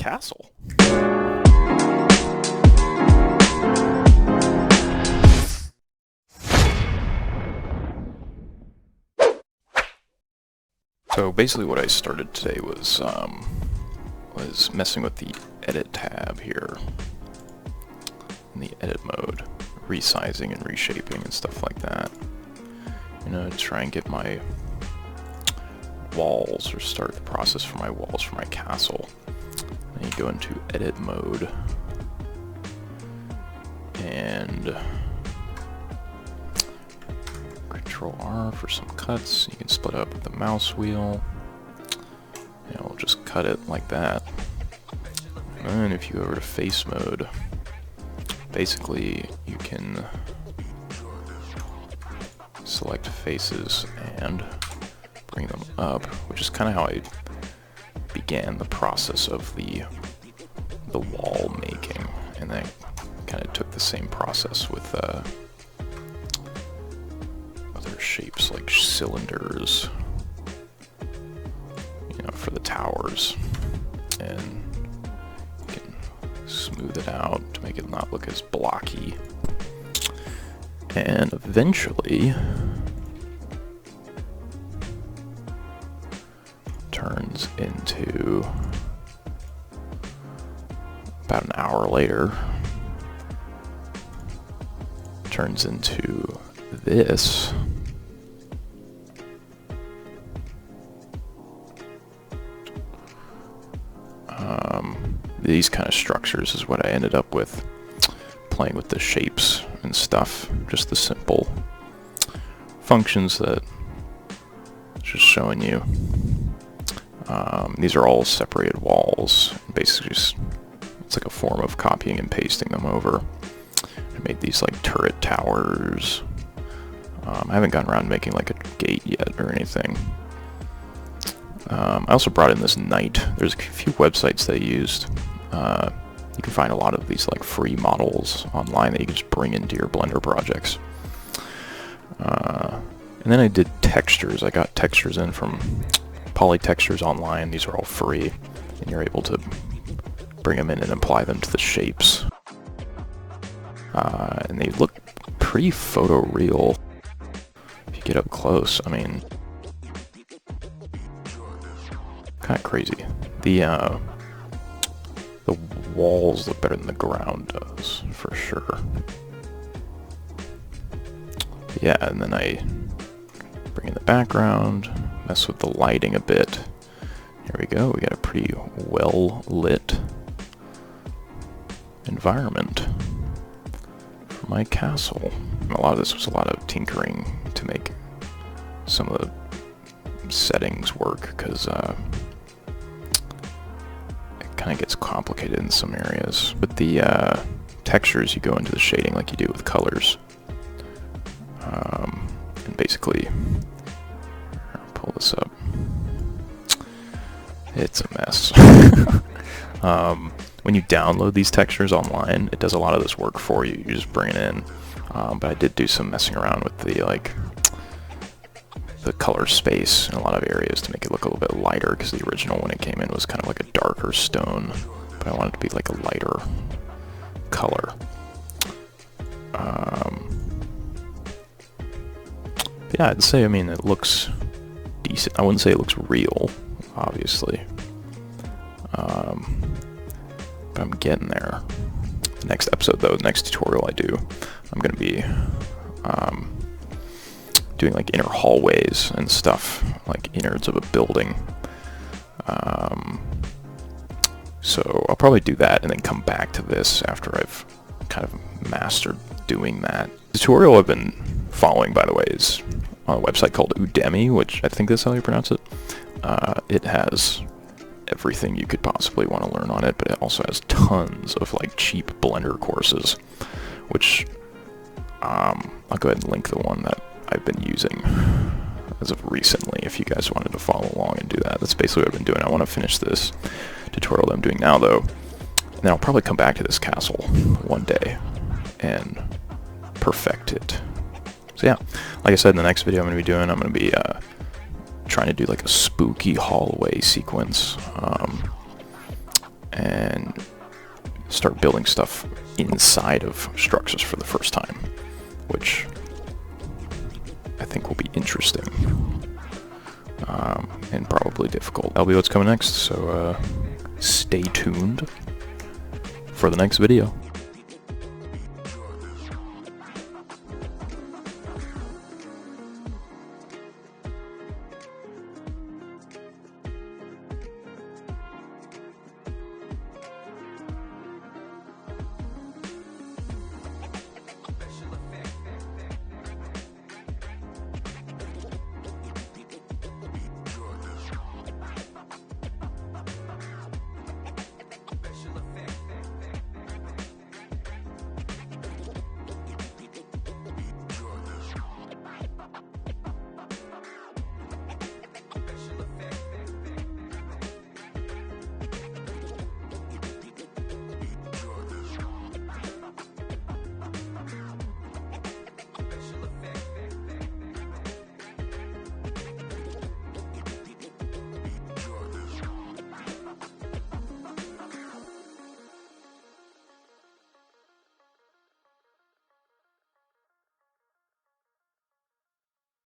castle. So basically what I started today was messing with the edit tab here in the edit mode, resizing and reshaping and stuff like that. You know, to try and get my walls, or start the process for my walls for my castle. Then you go into edit mode and Control R for some cuts. You can split up with the mouse wheel. And we'll just cut it like that. And then if you go over to face mode, basically you can select faces and bring them up, which is kind of how I began the process of the wall making, and then kind of took the same process with other shapes like cylinders, you know, for the towers, and you can smooth it out to make it not look as blocky, and eventually turns into, about an hour later, turns into this. These kind of structures is what I ended up with, playing with the shapes and stuff, just the simple functions that just showing you. These are all separated walls, basically just, it's like a form of copying and pasting them over. I made these like turret towers. I haven't gotten around to making like a gate yet or anything. I also brought in this knight. There's a few websites that I used. You can find a lot of these like free models online that you can just bring into your Blender projects. And then I did textures. I got textures in from Polytextures online. These are all free, and you're able to bring them in and apply them to the shapes. And they look pretty photoreal if you get up close. I mean, kind of crazy. The walls look better than the ground does, for sure. Yeah, and then I bring in the background, mess with the lighting a bit. Here we go, we got a pretty well lit environment for my castle. And a lot of this was a lot of tinkering to make some of the settings work, because it kind of gets complicated in some areas. With the textures, you go into the shading like you do with colors. And basically, pull this up. It's a mess. When you download these textures online, it does a lot of this work for you. You just bring it in. But I did do some messing around with the the color space in a lot of areas to make it look a little bit lighter, because the original, when it came in, was kind of like a darker stone, but I wanted it to be like a lighter color. Yeah, I'd say, I mean, it looks decent. I wouldn't say it looks real, obviously. But I'm getting there. The next episode, though, the next tutorial I do, I'm going to be doing like inner hallways and stuff, like innards of a building. So I'll probably do that and then come back to this after I've kind of mastered doing that. The tutorial I've been following, by the way, is on a website called Udemy, which I think that's how you pronounce it. It has everything you could possibly want to learn on it, but it also has tons of like cheap Blender courses, which I'll go ahead and link the one that I've been using as of recently if you guys wanted to follow along and do that. That's basically what I've been doing. I want to finish this tutorial that I'm doing now, though, and then I'll probably come back to this castle one day and perfect it. So yeah, like I said, in the next video I'm going to be doing, I'm going to be trying to do like a spooky hallway sequence. and start building stuff inside of structures for the first time, which I think will be interesting and probably difficult. That'll be what's coming next, so stay tuned for the next video.